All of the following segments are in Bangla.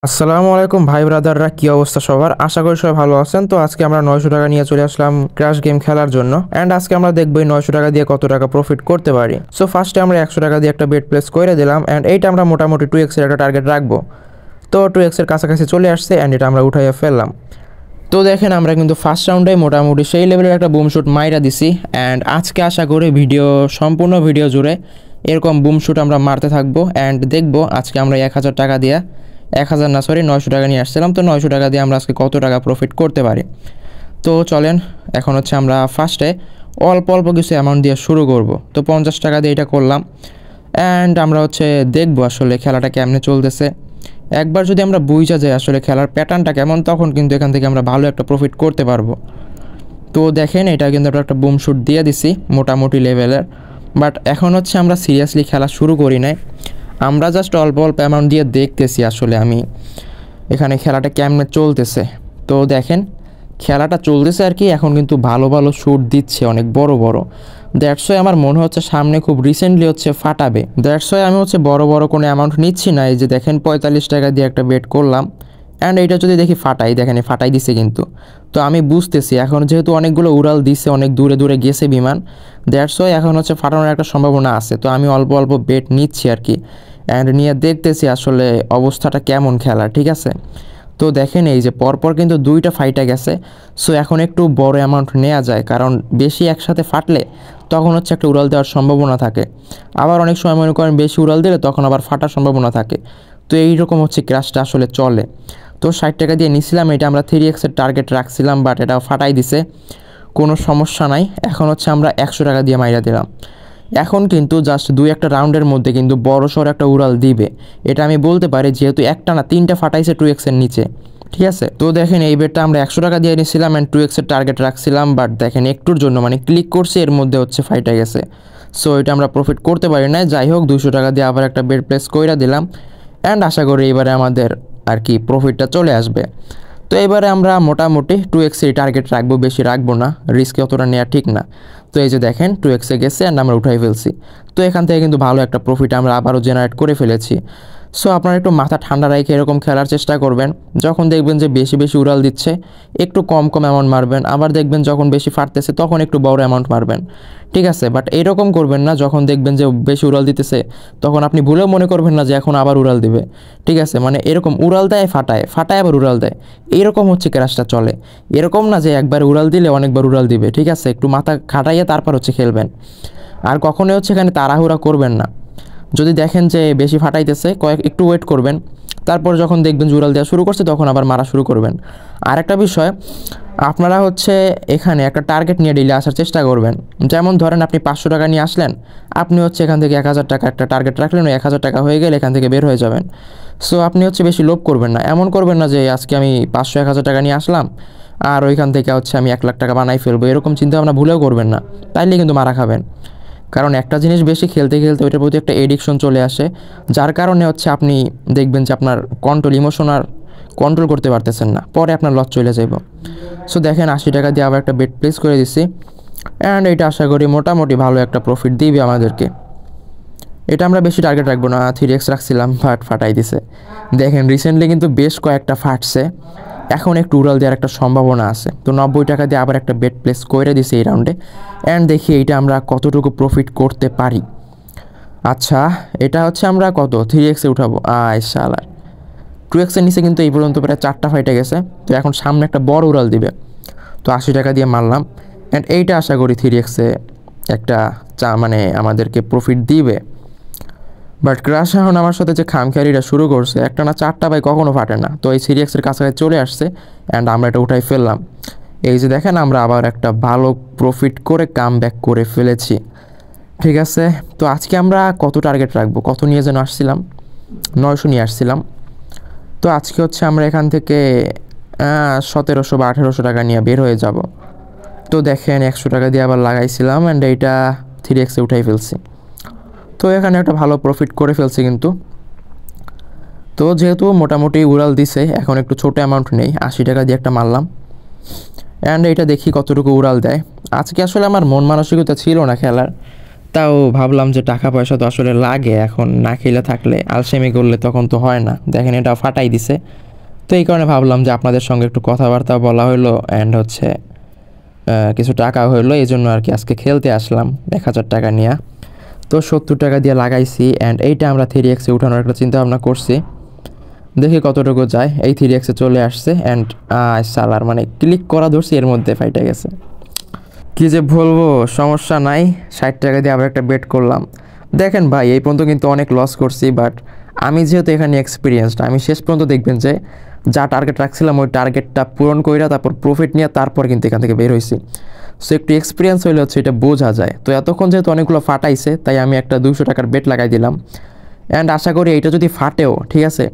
আসসালামু আলাইকুম ভাই ব্রাদাররা, কি অবস্থা সবার? আশা করি সবাই ভালো আছেন। তো আজকে আমরা 900 টাকা নিয়ে চলে আসলাম ক্র্যাশ গেম খেলার জন্য। অ্যান্ড আজকে আমরা দেখবো এই 900 টাকা দিয়ে কত টাকা প্রফিট করতে পারি। সো ফার্স্টে আমরা 100 টাকা দিয়ে একটা বেট প্লেস করে দিলাম, অ্যান্ড এইটা আমরা মোটামুটি 2x এর একটা টার্গেট রাখবো। তো 2x এর কাছাকাছি চলে আসছে, অ্যান্ড এটা আমরা উঠাইয়া ফেললাম। তো দেখেন, আমরা কিন্তু ফার্স্ট রাউন্ডে মোটামুটি সেই লেভেলের একটা বুম শুট মাইরা দিছি। অ্যান্ড আজকে আশা করি সম্পূর্ণ ভিডিও জুড়ে এরকম বুম শুট আমরা মারতে থাকবো। অ্যান্ড দেখবো আজকে আমরা 1000 টাকা দিয়ে 1000 না, সরি 900 টাকা নিয়ে আসছিলাম। তো 900 টাকা দিয়ে আমরা আজকে কত টাকা প্রফিট করতে পারি। তো চলেন, এখন হচ্ছে আমরা ফার্স্টে অল্প অল্প কিছু অ্যামাউন্ট দিয়ে শুরু করব। তো 50 টাকা দিয়ে এটা করলাম। অ্যান্ড আমরা হচ্ছে দেখবো আসলে খেলাটা কেমনে চলতেছে। একবার যদি আমরা বুঝা যাই আসলে খেলার প্যাটার্নটা কেমন, তখন কিন্তু এখান থেকে আমরা ভালো একটা প্রফিট করতে পারবো। তো দেখেন, এটা কিন্তু আমরা একটা বুম শুট দিয়ে দিছি মোটামুটি লেভেলের। বাট এখন হচ্ছে আমরা সিরিয়াসলি খেলা শুরু করি নাই, আমরা জাস্ট অল্প অল্প অ্যামাউন্ট দিয়ে দেখতেছি আসলে আমি এখানে খেলাটা কেমনে চলতেছে। তো দেখেন, খেলাটা চলতেছে আর কি। এখন কিন্তু ভালো ভালো শ্যুট দিচ্ছে, অনেক বড় বড়। দ্যাটস ওয়াই আমার মনে হচ্ছে সামনে খুব রিসেন্টলি হচ্ছে ফাটাবে। দ্যাটস ওয়াই আমি হচ্ছে বড় বড় কোনো অ্যামাউন্ট নিচ্ছি না। এই যে দেখেন 45 টাকা দিয়ে একটা বেট করলাম, অ্যান্ড এইটা যদি দেখি ফাটাই, দেখেন ফাটাই দিছে কিন্তু। তো আমি বুঝতেছি এখন যেহেতু অনেকগুলো উড়াল দিছে, অনেক দূরে দূরে গেছে বিমান, দ্যাটস ওয়াই এখন হচ্ছে ফাটানোর একটা সম্ভাবনা আছে। তো আমি অল্প অল্প বেট নিচ্ছি আর কি, অ্যান্ড নিয়ে দেখতেছি আসলে অবস্থাটা কেমন খেলা, ঠিক আছে। তো দেখেন, এই যে পরপর কিন্তু দুইটা ফাইটে গেছে। সো এখন একটু বড় অ্যামাউন্ট নেওয়া যায়, কারণ বেশি একসাথে ফাটলে তখন হচ্ছে একটা উড়াল দেওয়ার সম্ভাবনা থাকে। আবার অনেক সময় মনে করেন বেশি উড়াল দিলে তখন আবার ফাটার সম্ভাবনা থাকে। তো এইরকম হচ্ছে ক্র্যাশটা আসলে চলে। তো 60 টাকা দিয়ে নিছিলাম, এটা আমরা 3x এর টার্গেট রাখছিলাম, বাট এটা ফাটাই দিছে, কোনো সমস্যা নাই। এখন হচ্ছে আমরা 100 টাকা দিয়ে মাইরা দিলাম। এখন কিন্তু জাস্ট 2-1 রাউন্ডের মধ্যে কিন্তু বড় সড় একটা উড়াল দিবে, এটা আমি বলতে পারি, যেহেতু একটা না 3টা ফাটাইছে 2x এর নিচে, ঠিক আছে। তো দেখেন, এই বেটটা আমরা 100 টাকা দিয়ে নিয়েছিলাম অ্যান্ড 2x এর টার্গেট রাখছিলাম, বাট দেখেন একটুর জন্য মানে ক্লিক করছে, এর মধ্যে হচ্ছে ফাইটা গেছে। সো এটা আমরা প্রফিট করতে পারি না। যাই হোক, 200 টাকা দিয়ে আবার একটা বেট প্লেস কইরা দিলাম, অ্যান্ড আশা করি এবারে আমাদের আর কি প্রফিটটা চলে আসবে। তো এবারে আমরা মোটামুটি 2x এর টার্গেট রাখবো, বেশি রাখবো না, রিস্কে অতটা নেওয়া ঠিক না। তো এই যে দেখেন 2x এ গেছে অ্যান্ড আমরা উঠাই ফেলছি। তো এখান থেকে কিন্তু ভালো একটা প্রফিট আমরা আবারও জেনারেট করে ফেলেছি। সো আপনারা একটু মাথা ঠান্ডা রেখে এরকম খেলার চেষ্টা করবেন। যখন দেখবেন যে বেশি বেশি উড়াল দিচ্ছে, একটু কম কম অ্যামাউন্ট মারবেন। আবার দেখবেন যখন বেশি ফাটতেছে তখন একটু বড় অ্যামাউন্ট মারবেন, ঠিক আছে। বাট এরকম করবেন না, যখন দেখবেন যে বেশি উড়াল দিতেছে তখন আপনি ভুলেও মনে করবেন না যে এখন আবার উড়াল দিবে, ঠিক আছে। মানে এরকম উড়াল দেয়, ফাটায়, ফাটায় আবার উড়াল দেয়, এইরকম হচ্ছে ক্র্যাশটা চলে। এরকম না যে একবার উড়াল দিলে অনেকবার উড়াল দিবে, ঠিক আছে। একটু মাথা খাটাইয়ে তারপর হচ্ছে খেলবেন। আর কখনোই হচ্ছে এখানে তাড়াহুড়া করবেন না। যদি দেখেন যে বেশি ফাটাইতেছে, একটু ওয়েট করবেন, তারপর যখন দেখবেন যে উড়াল দেওয়া শুরু করছে তখন আবার মারা শুরু করবেন। আর একটা বিষয়, আপনারা হচ্ছে এখানে একটা টার্গেট নিয়ে ডিলে আসার চেষ্টা করবেন। যেমন ধরেন আপনি 500 টাকা নিয়ে আসলেন, আপনি হচ্ছে এখান থেকে 1000 টাকা একটা টার্গেট রাখলেন, 1000 টাকা হয়ে গেলে এখান থেকে বের হয়ে যাবেন। সো আপনি হচ্ছে বেশি লোভ করবেন না, এমন করবেন না যে আজকে আমি 500-1000 টাকা নিয়ে আসলাম আর ওইখান থেকে হচ্ছে আমি 1 লাখ টাকা বানাই ফেলবো, এরকম চিন্তা ভাবনা ভুলেও করবেন না, তাইলে কিন্তু মারা খাবেন। কারণ একটা জিনিস বেশি খেলতে খেলতে ওইটার প্রতি একটা এডিকশন চলে আসে, যার কারণে হচ্ছে আপনি দেখবেন যে আপনার ইমোশন আর কন্ট্রোল করতে পারতেছেন না, পরে আপনার লস চলে যাইব। সো দেখেন 80 টাকা দিয়ে আবার একটা বেট প্লেস করে দিছি, অ্যান্ড এটা আশা করি মোটামুটি ভালো একটা প্রফিট দিবে আমাদেরকে। এটা আমরা বেশি টার্গেট রাখবো না, 3x রাখছিলাম, বাট ফাটাই দিছে। দেখেন রিসেন্টলি কিন্তু বেশ কয়েকটা ফাটছে, এখন একটু উড়াল দেওয়ার একটা সম্ভাবনা আছে। তো 90 টাকা দিয়ে আবার একটা বেট প্লেস করে দিছে এই রাউন্ডে, অ্যান্ড দেখি এইটা আমরা কতটুকু প্রফিট করতে পারি। আচ্ছা, এটা হচ্ছে আমরা কত 3x এ উঠাবো, শালার 2x এর নিচে কিন্তু এই পর্যন্ত প্রায় 4টা ফাইটে গেছে। তো এখন সামনে একটা বড় উড়াল দিবে, তো 80 টাকা দিয়ে মারলাম, অ্যান্ড এইটা আশা করি 3x এ একটা মানে আমাদেরকে প্রফিট দিবে। বাট ক্রাশ এখন আমার সাথে যে খামখেয়ালিটা শুরু করছে, একটা না 4টা ভাই কখনো ফাটে না। তো এই 3x এর কাছাকাছি চলে আসছে, অ্যান্ড আমরা এটা উঠাই ফেললাম। এই যে দেখেন, আমরা আবার একটা ভালো প্রফিট করে কাম ব্যাক করে ফেলেছি, ঠিক আছে। তো আজকে আমরা কত টার্গেট রাখবো, কত নিয়ে যেন আসছিলাম, 900 নিয়ে আসছিলাম। তো আজকে হচ্ছে আমরা এখান থেকে 1700 বা 1800 টাকা নিয়ে বের হয়ে যাব। তো দেখেন 100 টাকা দিয়ে আবার লাগাইছিলাম, অ্যান্ড এইটা 3x এ উঠাই ফেলছি। তো এখানে একটা ভালো প্রফিট করে ফেলছি কিন্তু। তো যেহেতু মোটামুটি উড়াল দিছে, এখন একটু ছোটো অ্যামাউন্ট নেই, 80 টাকা দিয়ে একটা মারলাম, অ্যান্ড এইটা দেখি কতটুকু উড়াল দেয়। আজকে আসলে আমার মন মানসিকতা ছিল না খেলার, তাও ভাবলাম যে টাকা পয়সা তো আসলে লাগে, এখন না খেলে থাকলে আলসেমি করলে তখন তো হয় না। দেখেন এটা ফাটাই দিছে। তো এই কারণে ভাবলাম যে আপনাদের সঙ্গে একটু কথাবার্তা বলা হলো অ্যান্ড হচ্ছে কিছু টাকা হইলো, এই জন্য আর কি আজকে খেলতে আসলাম 1000 টাকা নিয়ে। তো 70 টাকা দিয়ে লাগাইছি অ্যান্ড এইটা আমরা 3x-এ উঠানোর একটা চিন্তা ভাবনা করছি, দেখি কতটুকু যায়। এই 3x-এ চলে আসছে অ্যান্ড সালার মানে ক্লিক করা ধরছি, এর মধ্যে ফাইটা গেছে। কী যে বলবো, সমস্যা নাই, 60 টাকা দিয়ে আবার একটা বেট করলাম। দেখেন ভাই, এই পর্যন্ত কিন্তু অনেক লস করছি, বাট আমি যেহেতু এখানে এক্সপিরিয়েন্সড, আমি শেষ পর্যন্ত দেখবেন যে যা টার্গেট রাখছিলাম ওই টার্গেটটা পূরণ কইরা তারপর প্রফিট নিয়ে তারপর কিন্তু এখান থেকে বের হয়েছি। সো একটু এক্সপিরিয়েন্স হইলে হচ্ছে এটা বোঝা যায়। তো এতক্ষণ যেহেতু অনেকগুলো ফাটাইছে, তাই আমি একটা 200 টাকার বেট লাগাই দিলাম অ্যান্ড আশা করি এইটা যদি ফাটেও ঠিক আছে,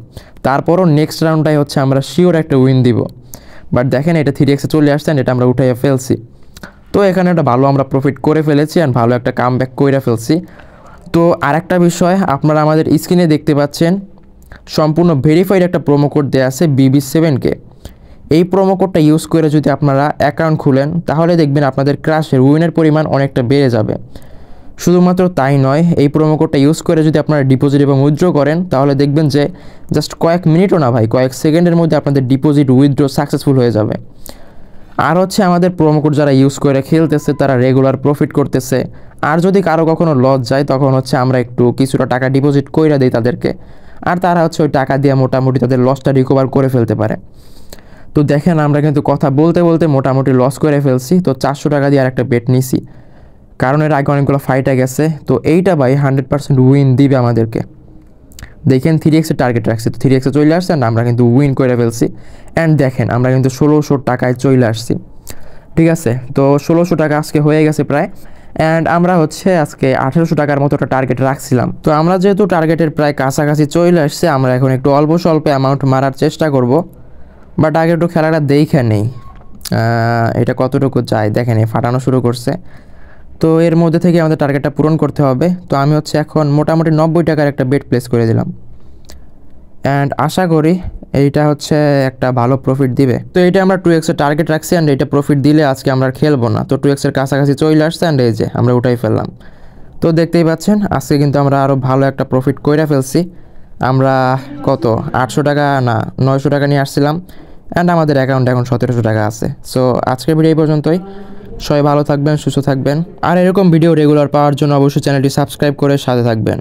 তারপরও নেক্সট রাউন্ডটাই হচ্ছে আমরা শিওর একটা উইন দিব। বাট দেখেন এটা 3x-এ চলে আসছে, এটা আমরা উঠাইয়া ফেলছি। তো এখানে একটা ভালো আমরা প্রফিট করে ফেলেছি অ্যান্ড ভালো একটা কাম ব্যাক করে ফেলছি। তো আরেকটা বিষয়, আপনারা আমাদের স্ক্রিনে দেখতে পাচ্ছেন সম্পূর্ণ ভেরিফাইড একটা প্রোমো কোড দেওয়া আছে BB7K। এই প্রোমো কোডটা ইউজ করে যদি আপনারা অ্যাকাউন্ট খুলেন, তাহলে দেখবেন আপনাদের ক্রাশের উইনের পরিমাণ অনেকটা বেড়ে যাবে। শুধুমাত্র তাই নয়, এই প্রোমো কোডটা ইউজ করে যদি আপনারা ডিপোজিট এবং উইথড্র করেন, তাহলে দেখবেন যে জাস্ট কয়েক মিনিটও না ভাই, কয়েক সেকেন্ডের মধ্যে আপনাদের ডিপোজিট উইথড্র সাকসেসফুল হয়ে যাবে। আর হচ্ছে আমাদের প্রোমো কোড যারা ইউজ করে খেলতেছে তারা রেগুলার প্রফিট করতেছে। আর যদি কারো কখনো লস যায়, তখন হচ্ছে আমরা একটু কিছুটা টাকা ডিপোজিট কইরা দিই তাদেরকে, আর তারা হচ্ছে ওই টাকা দিয়ে মোটামুটি তাদের লসটা রিকভার করে ফেলতে পারে। তো দেখেন আমরা কিন্তু কথা বলতে বলতে মোটামুটি লস করে ফেলছি। তো 400 টাকা দিয়ে আর একটা বেট নিছি, কারণ এর আগে অনেকগুলো ফাইটে গেছে। তো এইটা ভাই 100% উইন দিবে আমাদেরকে। দেখেন 3x-এর টার্গেট রাখছি, তো 3x-এ চলে আসছে অ্যান্ড আমরা কিন্তু উইন করে ফেলছি। অ্যান্ড দেখেন আমরা কিন্তু 1600 টাকায় চলে আসছি, ঠিক আছে। তো 1600 টাকা আজকে হয়ে গেছে প্রায়। অ্যান্ড আমরা হচ্ছে আজকে 1800 টাকার মতো একটা টার্গেট রাখছিলাম। তো আমরা যেহেতু টার্গেটের প্রায় কাছাকাছি চলে আসছে, আমরা এখন একটু অল্প স্বল্প অ্যামাউন্ট মারার চেষ্টা করব। বাট আগে একটু খেলাটা দেখে নেই এটা কতটুকু যায়। দেখেন এই ফাটানো শুরু করছে, তো এর মধ্যে থেকে আমাদের টার্গেটটা পূরণ করতে হবে। তো আমি হচ্ছে এখন মোটামুটি 90 টাকার একটা বেট প্লেস করে দিলাম অ্যান্ড আশা করি এইটা হচ্ছে একটা ভালো প্রফিট দিবে। তো এটা আমরা 2x-এর টার্গেট রাখছি অ্যান্ড এটা প্রফিট দিলে আজকে আমরা খেলবো না। তো 2x-এর কাছাকাছি চলে আসছে অ্যান্ড এই যে আমরা উঠাই ফেললাম। তো দেখতেই পাচ্ছেন আজকে কিন্তু আমরা আরও ভালো একটা প্রফিট কইরা ফেলছি। আমরা কত 800 টাকা না 900 টাকা নিয়ে আসছিলাম অ্যান্ড আমাদের অ্যাকাউন্টে এখন 1700 টাকা আছে। সো আজকের ভিডিও এই পর্যন্তই। সবাই ভালো থাকবেন, সুস্থ থাকবেন, আর এরকম ভিডিও রেগুলার পাওয়ার জন্য অবশ্যই চ্যানেলটি সাবস্ক্রাইব করে সাথে থাকবেন।